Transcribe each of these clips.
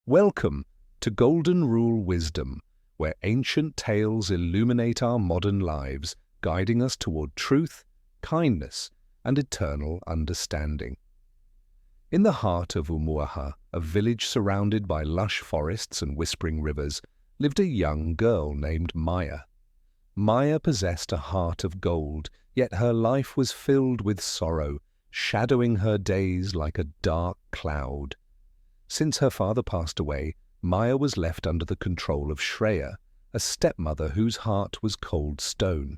Welcome to Golden Rule Wisdom, where ancient tales illuminate our modern lives, guiding us toward truth, kindness, and eternal understanding. In the heart of Umuaha, a village surrounded by lush forests and whispering rivers, lived a young girl named Maya. Maya possessed a heart of gold, yet her life was filled with sorrow, shadowing her days like a dark cloud. Since her father passed away, Maya was left under the control of Shreya, a stepmother whose heart was cold stone.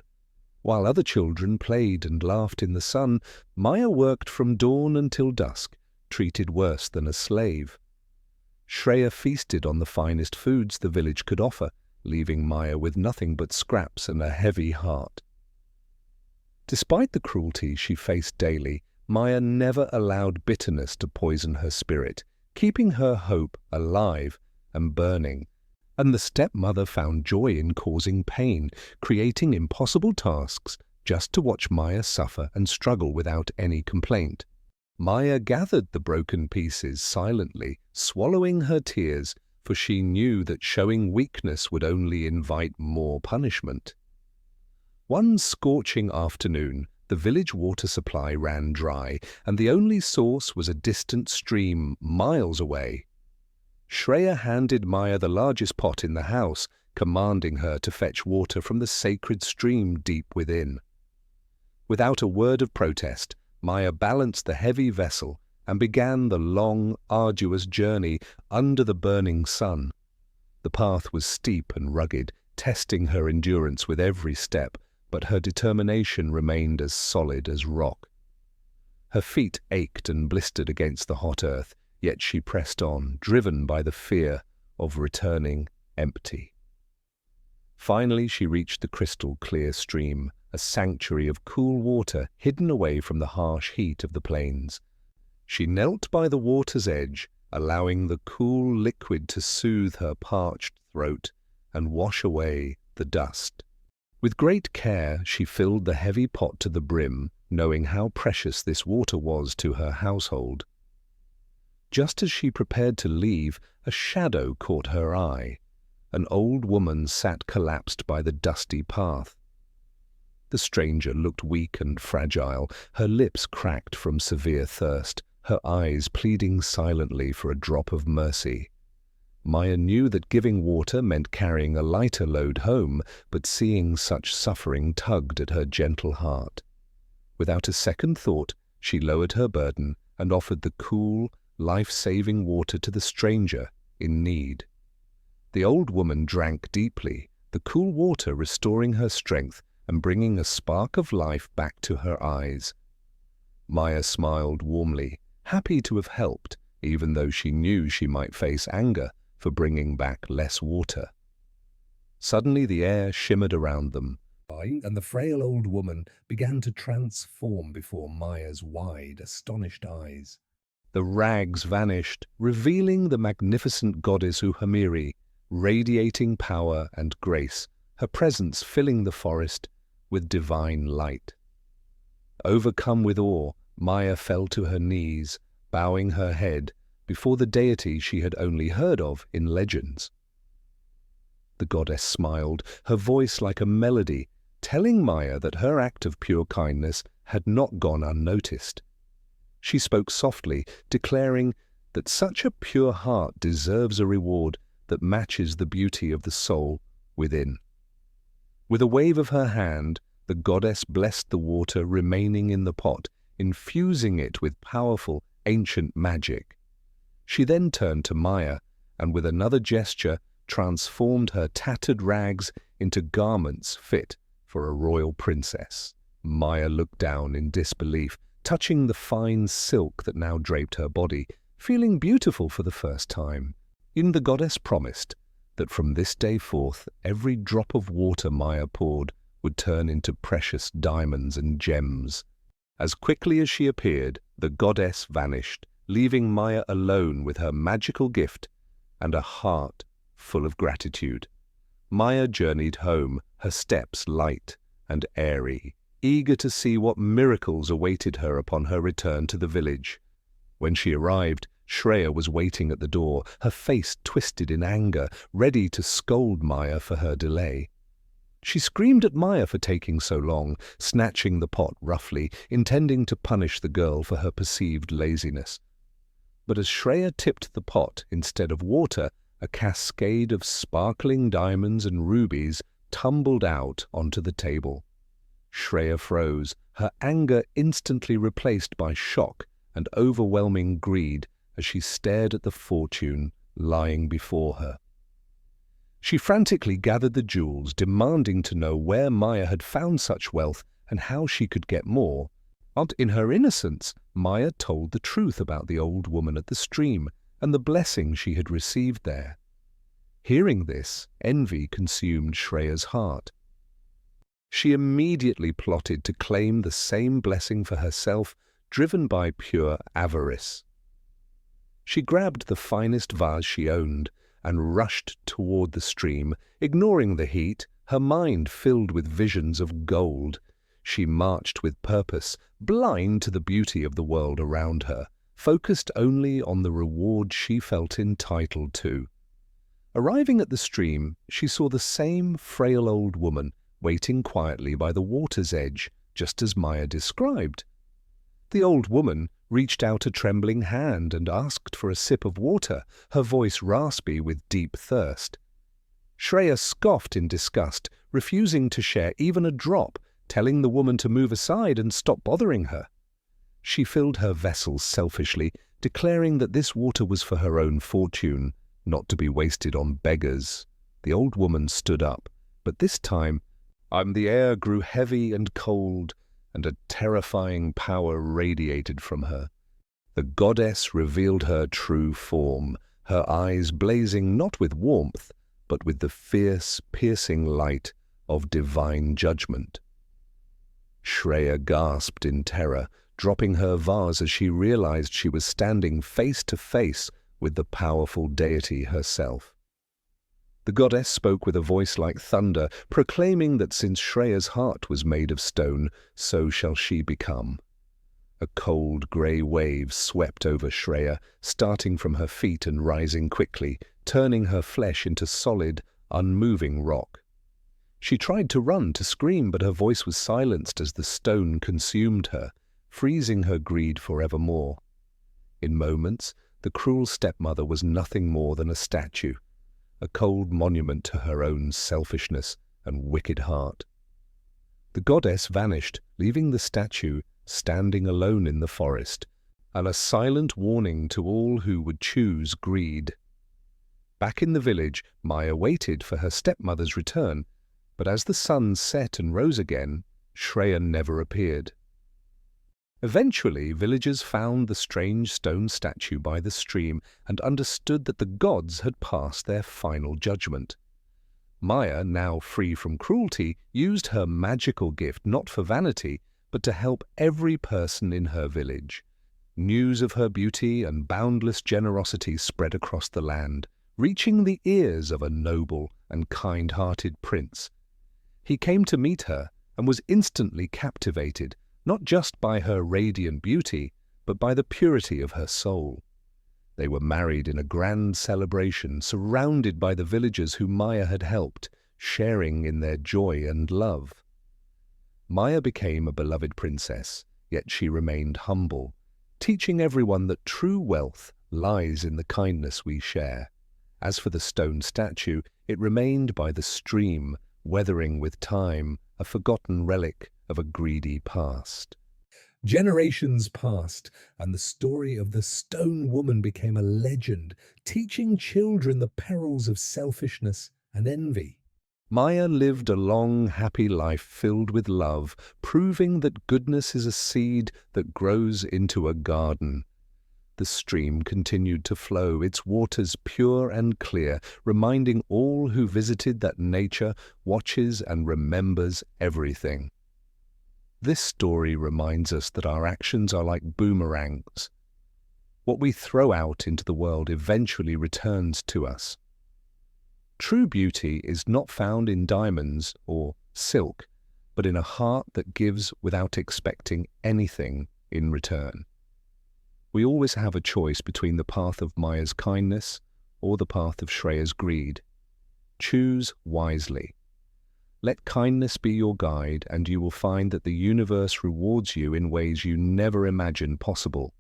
While other children played and laughed in the sun, Maya worked from dawn until dusk, treated worse than a slave. Shreya feasted on the finest foods the village could offer, leaving Maya with nothing but scraps and a heavy heart. Despite the cruelty she faced daily, Maya never allowed bitterness to poison her spirit, keeping her hope alive and burning. And the stepmother found joy in causing pain, creating impossible tasks just to watch Maya suffer and struggle without any complaint. Maya gathered the broken pieces silently, swallowing her tears, for she knew that showing weakness would only invite more punishment. One scorching afternoon, the village water supply ran dry, and the only source was a distant stream miles away. Shreya handed Maya the largest pot in the house, commanding her to fetch water from the sacred stream deep within. Without a word of protest, Maya balanced the heavy vessel and began the long, arduous journey under the burning sun. The path was steep and rugged, testing her endurance with every step, but her determination remained as solid as rock. Her feet ached and blistered against the hot earth, yet she pressed on, driven by the fear of returning empty. Finally, she reached the crystal-clear stream, a sanctuary of cool water hidden away from the harsh heat of the plains. She knelt by the water's edge, allowing the cool liquid to soothe her parched throat and wash away the dust. With great care, she filled the heavy pot to the brim, knowing how precious this water was to her household. Just as she prepared to leave, a shadow caught her eye. An old woman sat collapsed by the dusty path. The stranger looked weak and fragile, her lips cracked from severe thirst, her eyes pleading silently for a drop of mercy. Maya knew that giving water meant carrying a lighter load home, but seeing such suffering tugged at her gentle heart. Without a second thought, she lowered her burden and offered the cool, life-saving water to the stranger in need. The old woman drank deeply, the cool water restoring her strength and bringing a spark of life back to her eyes. Maya smiled warmly, happy to have helped, even though she knew she might face anger for bringing back less water. Suddenly the air shimmered around them, and the frail old woman began to transform before Maya's wide, astonished eyes. The rags vanished, revealing the magnificent Goddess Uhamiri, radiating power and grace, her presence filling the forest with divine light. Overcome with awe, Maya fell to her knees, bowing her head before the deity she had only heard of in legends. The goddess smiled, her voice like a melody, telling Maya that her act of pure kindness had not gone unnoticed. She spoke softly, declaring that such a pure heart deserves a reward that matches the beauty of the soul within. With a wave of her hand, the goddess blessed the water remaining in the pot, infusing it with powerful, ancient magic. She then turned to Maya, and with another gesture transformed her tattered rags into garments fit for a royal princess. Maya looked down in disbelief, touching the fine silk that now draped her body, feeling beautiful for the first time. And the goddess promised that from this day forth, every drop of water Maya poured would turn into precious diamonds and gems. As quickly as she appeared, the goddess vanished, leaving Maya alone with her magical gift and a heart full of gratitude. Maya journeyed home, her steps light and airy, eager to see what miracles awaited her upon her return to the village. When she arrived, Shreya was waiting at the door, her face twisted in anger, ready to scold Maya for her delay. She screamed at Maya for taking so long, snatching the pot roughly, intending to punish the girl for her perceived laziness. But as Shreya tipped the pot instead of water, a cascade of sparkling diamonds and rubies tumbled out onto the table. Shreya froze, her anger instantly replaced by shock and overwhelming greed as she stared at the fortune lying before her. She frantically gathered the jewels, demanding to know where Maya had found such wealth and how she could get more. And in her innocence, Maya told the truth about the old woman at the stream and the blessing she had received there. Hearing this, envy consumed Shreya's heart. She immediately plotted to claim the same blessing for herself, driven by pure avarice. She grabbed the finest vase she owned and rushed toward the stream, ignoring the heat, her mind filled with visions of gold. She marched with purpose, blind to the beauty of the world around her, focused only on the reward she felt entitled to. Arriving at the stream, she saw the same frail old woman waiting quietly by the water's edge, just as Maya described. The old woman reached out a trembling hand and asked for a sip of water, her voice raspy with deep thirst. Shreya scoffed in disgust, refusing to share even a drop, telling the woman to move aside and stop bothering her. She filled her vessel selfishly, declaring that this water was for her own fortune, not to be wasted on beggars. The old woman stood up, but this time the air grew heavy and cold, and a terrifying power radiated from her. The goddess revealed her true form, her eyes blazing not with warmth, but with the fierce, piercing light of divine judgment. Shreya gasped in terror, dropping her vase as she realized she was standing face to face with the powerful deity herself. The goddess spoke with a voice like thunder, proclaiming that since Shreya's heart was made of stone, so shall she become. A cold grey wave swept over Shreya, starting from her feet and rising quickly, turning her flesh into solid, unmoving rock. She tried to run, to scream, but her voice was silenced as the stone consumed her, freezing her greed forevermore. In moments, the cruel stepmother was nothing more than a statue, a cold monument to her own selfishness and wicked heart. The goddess vanished, leaving the statue standing alone in the forest, and a silent warning to all who would choose greed. Back in the village, Maya waited for her stepmother's return, but as the sun set and rose again, Shreya never appeared. Eventually, villagers found the strange stone statue by the stream and understood that the gods had passed their final judgment. Maya, now free from cruelty, used her magical gift not for vanity, but to help every person in her village. News of her beauty and boundless generosity spread across the land, reaching the ears of a noble and kind-hearted prince. He came to meet her and was instantly captivated, not just by her radiant beauty, but by the purity of her soul. They were married in a grand celebration, surrounded by the villagers whom Maya had helped, sharing in their joy and love. Maya became a beloved princess, yet she remained humble, teaching everyone that true wealth lies in the kindness we share. As for the stone statue, it remained by the stream, weathering with time, a forgotten relic of a greedy past. Generations passed, and the story of the stone woman became a legend, teaching children the perils of selfishness and envy. Maya lived a long, happy life filled with love, proving that goodness is a seed that grows into a garden. The stream continued to flow, its waters pure and clear, reminding all who visited that nature watches and remembers everything. This story reminds us that our actions are like boomerangs. What we throw out into the world eventually returns to us. True beauty is not found in diamonds or silk, but in a heart that gives without expecting anything in return. We always have a choice between the path of Maya's kindness or the path of Shreya's greed. Choose wisely. Let kindness be your guide, and you will find that the universe rewards you in ways you never imagined possible.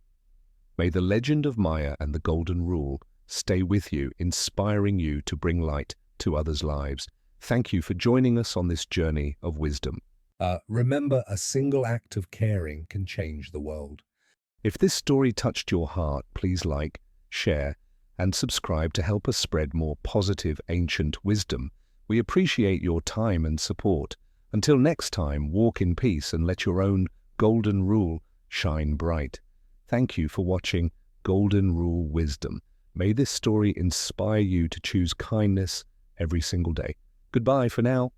May the legend of Maya and the Golden Rule stay with you, inspiring you to bring light to others' lives. Thank you for joining us on this journey of wisdom. Remember, a single act of caring can change the world. If this story touched your heart, please like, share, and subscribe to help us spread more positive ancient wisdom. We appreciate your time and support. Until next time, walk in peace and let your own golden rule shine bright. Thank you for watching Golden Rule Wisdom. May this story inspire you to choose kindness every single day. Goodbye for now.